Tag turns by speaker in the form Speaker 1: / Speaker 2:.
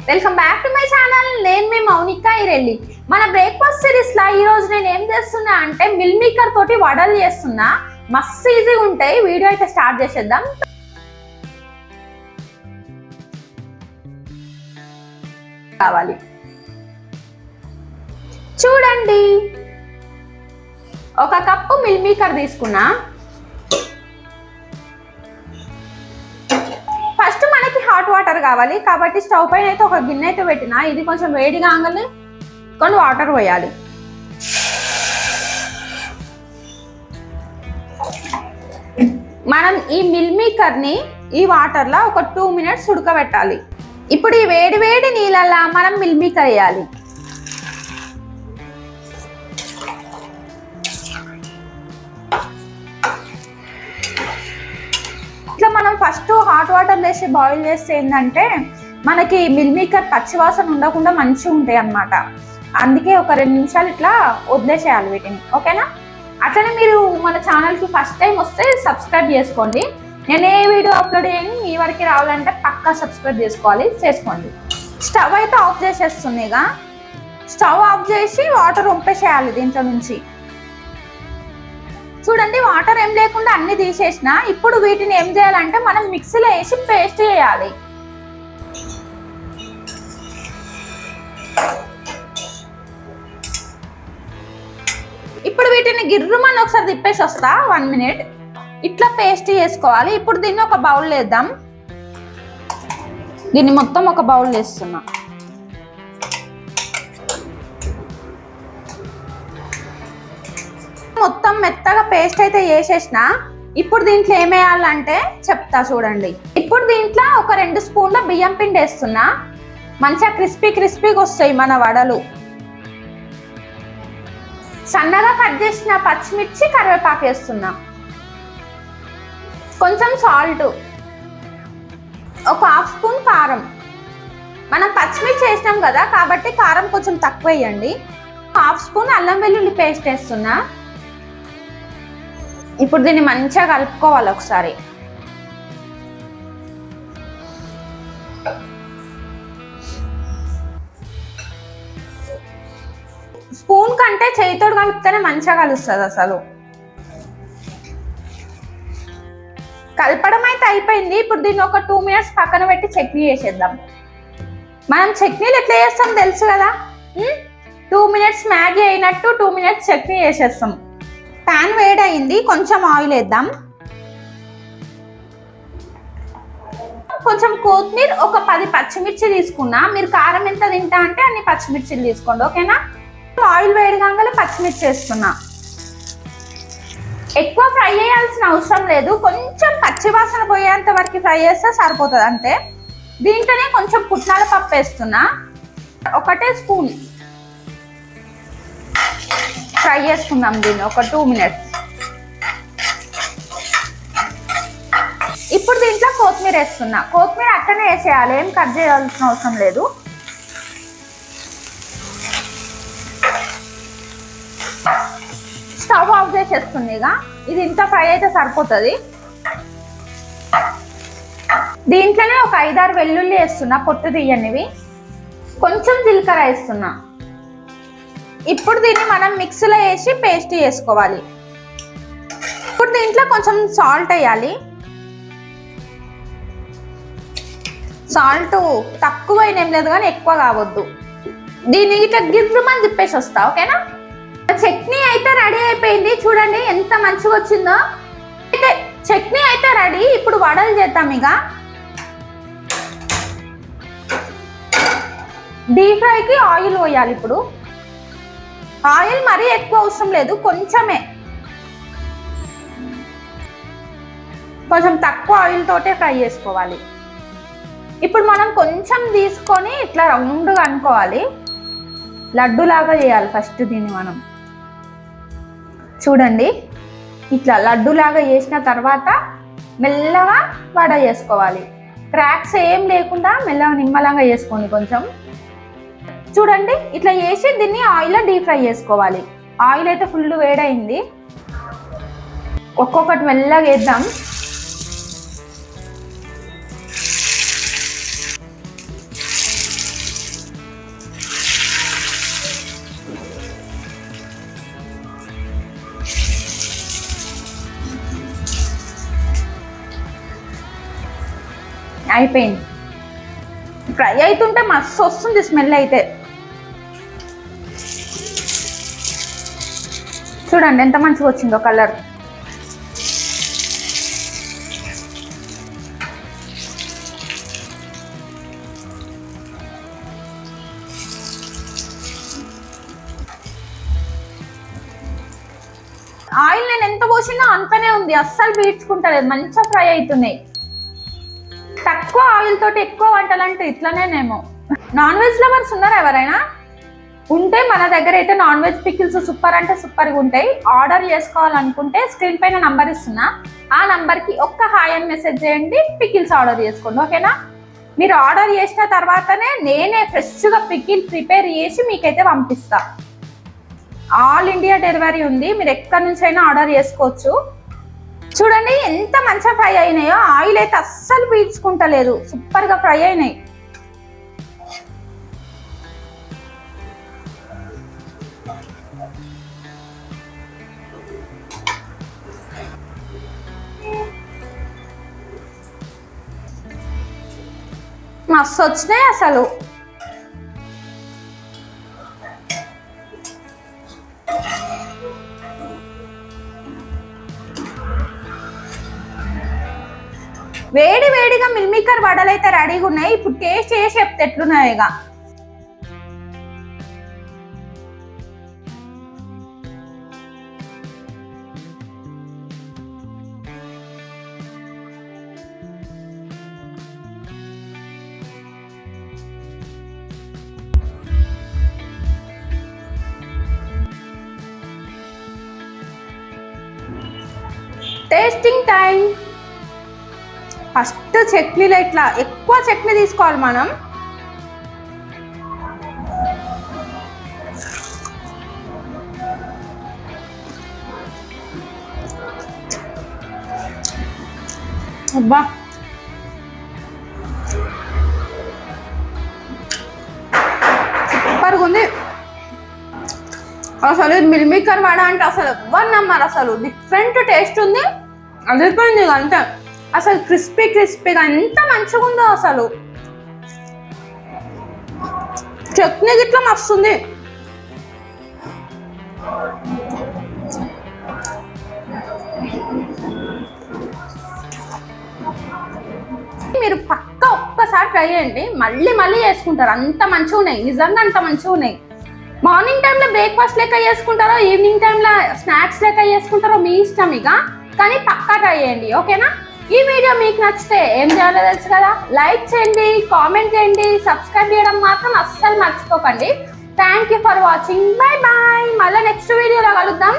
Speaker 1: Welcome back to my channel. నేను మీ మౌనిక ఇరెల్లి. మన breakfast series లా ఈ రోజు నేను ఏం చేస్తున్నా అంటే మిల్ మేకర్ తోటి వడలు చేస్తున్నా. మస్తు ఈజీగా ఉంటాయి. వీడియో అయితే స్టార్ట్ చేసేద్దాం. కావాలి చూడండి, ఒక కప్పు మిల్ మేకర్ తీసుకున్నా. ఫస్ట్ మనకి హాట్ వాటర్ కావాలి కాబట్టి స్టవ్ పైన అయితే ఒక గిన్నె అయితే పెట్టినా. ఇది కొంచెం వేడి కాగానే కొన్ని వాటర్ పోయాలి. మనం ఈ మిల్ మేకర్ ని ఈ వాటర్ లో ఒక 2 minutes ఉడకబెట్టాలి. ఇప్పుడు ఈ వేడి వేడి నీళ్ళల్లో మనం మిల్ మేకర్ వేయాలి. ఇట్లా మనం ఫస్ట్ హాట్ వాటర్ వేసి బాయిల్ చేస్తే ఏంటంటే మనకి మిల్ మేకర్ పచ్చివాసన ఉండకుండా మంచిగా ఉంటాయి అన్నమాట. అందుకే ఒక 2 నిమిషాలు ఇట్లా వదిలేసేయాలి వీటిని. ఓకేనా? అట్లనే మీరు మన ఛానల్కి ఫస్ట్ టైం వస్తే సబ్స్క్రైబ్ చేసుకోండి. నేను ఏ వీడియో అప్లోడ్ చేయని మీ వరకు రావాలంటే పక్కా సబ్స్క్రైబ్ చేసుకోండి. స్టవ్ అయితే ఆఫ్ చేసేస్తుంది. ఇక స్టవ్ ఆఫ్ చేసి వాటర్ వంపేసేయాలి దీంట్లో నుంచి. చూడండి, వాటర్ ఏం లేకుండా అన్ని తీసేసిన. ఇప్పుడు వీటిని ఏం చేయాలంటే మనం మిక్సీలో వేసి పేస్ట్ చేయాలి. ఇప్పుడు వీటిని గిర్రుమని ఒకసారి తిప్పేసి వస్తా. 1 minute ఇట్లా పేస్ట్ చేసుకోవాలి. ఇప్పుడు దీన్ని ఒక బౌల్ వేద్దాం. దీన్ని మొత్తం ఒక బౌల్ వేస్తున్నా. మొత్తం మెత్తగా పేస్ట్ అయితే చేసేసిన. ఇప్పుడు దీంట్లో ఏమేయాలంటే చెప్తా చూడండి. ఇప్పుడు దీంట్లో ఒక 2 స్పూన్ల బియ్యం పిండి వేస్తున్నా. మంచిగా క్రిస్పీగా వస్తాయి మన వడలు. సన్నగా కట్ చేసిన పచ్చిమిర్చి, కరివేపాకు వేస్తున్నా. కొంచెం సాల్ట్, ఒక 1/2 స్పూన్ కారం. మనం పచ్చిమిర్చి వేసినాం కదా కాబట్టి కారం కొంచెం తక్కువ వేయండి. 1/2 స్పూన్ అల్లం వెల్లుల్లి పేస్ట్ వేస్తున్నా. ఇప్పుడు దీన్ని మంచిగా కలుపుకోవాలి ఒకసారి. స్పూన్ కంటే చేయితోడు కలిపితేనే మంచిగా కలుస్తుంది అసలు. కలపడం అయితే అయిపోయింది. ఇప్పుడు దీన్ని ఒక 2 minutes పక్కన పెట్టి చట్నీ చేసేద్దాం. మనం చట్నీలు ఎట్లా చేస్తాం తెలుసు కదా. 2 minutes మ్యాగీ అయినట్టు 2 minutes చట్నీ చేసేస్తాం. ప్యాన్ వేడయింది, కొంచెం ఆయిల్ వేద్దాం. కొంచెం కొత్తిమీర, ఒక 10 పచ్చిమిర్చి తీసుకున్నా. మీరు కారం ఎంత తింటా అంటే అన్ని పచ్చిమిర్చిలు తీసుకోండి. ఓకేనా? ఆయిల్ వేడి కాగానే పచ్చిమిర్చి వేస్తున్నా. ఎక్కువ ఫ్రై చేయాల్సిన అవసరం లేదు. కొంచెం పచ్చివాసన పోయేంత వరకు ఫ్రై చేస్తే సరిపోతుంది అంతే. దీంట్లోనే కొంచెం పుట్నాల పప్పు వేస్తున్నా. 1 స్పూన్ ఫ్రై చేసుకుందాం దీన్ని ఒక 2 minutes. ఇప్పుడు దీంట్లో కొత్తిమీర వేస్తున్నా. కొత్తిమీర అట్టనే వేసేయాలి, ఏం కట్ చేయాల్సిన అవసరం లేదు. స్టవ్ ఆఫ్ చేసేస్తుంది. ఇక ఇది ఇంత ఫ్రై అయితే సరిపోతుంది. దీంట్లోనే ఒక 5-6 వెల్లుల్లి వేస్తున్నా, పొట్టు తీయనివి. కొంచెం జీలకర్ర వేస్తున్నా. ఇప్పుడు దీన్ని మనం మిక్సీలో వేసి పేస్ట్ చేసుకోవాలి. ఇప్పుడు దీంట్లో కొంచెం సాల్ట్ వేయాలి. సాల్ట్ తక్కువైన ఏం లేదు కానీ ఎక్కువ కావద్దు. దీన్ని ఇట్లా గిర్రుమని తిప్పేసి వస్తా. ఓకేనా? చట్నీ అయితే రెడీ అయిపోయింది. చూడండి ఎంత మంచిగా వచ్చిందో. అయితే చట్నీ అయితే రెడీ. ఇప్పుడు వడలు చేద్దాం. ఇక డీప్ ఫ్రైకి ఆయిల్ పోయాలి. ఇప్పుడు ఆయిల్ మరీ ఎక్కువ అవసరం లేదు, కొంచెమే, కొంచెం తక్కువ ఆయిల్ తోటే ఫ్రై చేసుకోవాలి. ఇప్పుడు మనం కొంచెం తీసుకొని ఇట్లా రౌండ్గా అనుకోవాలి. లడ్డులాగా చేయాలి ఫస్ట్ దీన్ని మనం. చూడండి, ఇట్లా లడ్డులాగా చేసిన తర్వాత మెల్లగా వడ చేసుకోవాలి. క్రాక్స్ ఏం లేకుండా మెల్లగా నిమ్మలంగా చేసుకోండి కొంచెం. చూడండి, ఇట్లా చేసి దీన్ని ఆయిల్లో డీప్ ఫ్రై చేసుకోవాలి. ఆయిల్ అయితే ఫుల్ వేడైంది. ఒక్కొక్కటి మెల్లగా వేద్దాం. అయిపోయింది. ఫ్రై అవుతుంటే మస్తు వస్తుంది స్మెల్ అయితే. చూడండి ఎంత మంచిగా వచ్చిందో కలర్. ఆయిల్ నేను ఎంత పోసినా అంతనే ఉంది, అస్సలు పీల్చుకుంటలేదు, మంచిగా ఫ్రై అవుతున్నాయి. తక్కువ ఆయిల్ తోటి ఎక్కువ వంటలు అంటే ఇట్లనేనేమో. నాన్ వెజ్ లవర్స్ ఉన్నారా ఎవరైనా? ఉంటే మన దగ్గర అయితే నాన్ వెజ్ పికిల్స్ సూపర్ అంటే సూపర్గా ఉంటాయి. ఆర్డర్ చేసుకోవాలనుకుంటే స్క్రీన్ పైన నంబర్ ఇస్తున్నా, ఆ నంబర్కి ఒక్క హాయ్ అని మెసేజ్ చేయండి, పికిల్స్ ఆర్డర్ చేసుకోండి. ఓకేనా? మీరు ఆర్డర్ చేసిన తర్వాతనే నేనే ఫ్రెష్గా పికిల్ ప్రిపేర్ చేసి మీకైతే పంపిస్తా. ఆల్ ఇండియా డెలివరీ ఉంది, మీరు ఎక్కడి నుంచి అయినా ఆర్డర్ చేసుకోవచ్చు. చూడండి ఎంత మంచిగా ఫ్రై అయినాయో, ఆయిల్ అయితే అస్సలు పీల్చుకుంటలేదు, సూపర్గా ఫ్రై అయినాయి. మస్తు వచ్చినాయి అసలు. వేడి వేడిగా మిల్ మేకర్ వడలు అయితే రెడీగా ఉన్నాయి. ఇప్పుడు టేస్ట్ చేసి చెప్తే ఎట్లున్నాయి. ఇక టేస్టింగ్ టైం. ఫస్ట్ చట్నీలో ఇట్లా ఎక్కువ చట్నీ తీసుకోవాలి మనం. అబ్బా సూపర్గా ఉంది అసలు. మిల్ మేకర్ వడ అంటే అసలు ఎవ్వరు నమ్మరు, అసలు డిఫరెంట్ టేస్ట్ ఉంది. అదిపోయింది అంతే, అసలు క్రిస్పీగా ఎంత మంచిగా ఉందో అసలు. చట్నీ గిట్లా మస్తుంది. మీరు పక్క ఒక్కసారి ట్రై చేయండి, మళ్ళీ చేసుకుంటారు. అంత మంచిగా ఉన్నాయి, నిజంగా అంత మంచిగా ఉన్నాయి. మార్నింగ్ టైంలో బ్రేక్ఫాస్ట్ లెక్క చేసుకుంటారో, ఈవినింగ్ టైంలో స్నాక్స్ లెక్క చేసుకుంటారో మీ ఇష్టం ఇక, కానీ పక్కా ట్రై చేయండి. ఓకేనా? ఈ వీడియో మీకు నచ్చితే ఏం చేయాలో తెలుసు కదా, లైక్ చేయండి, కామెంట్ చేయండి, సబ్స్క్రైబ్ చేయడం మాత్రం అస్సలు మర్చిపోకండి. Thank you for watching. Bye bye. మళ్ళీ నెక్స్ట్ వీడియోలో కలుద్దాం.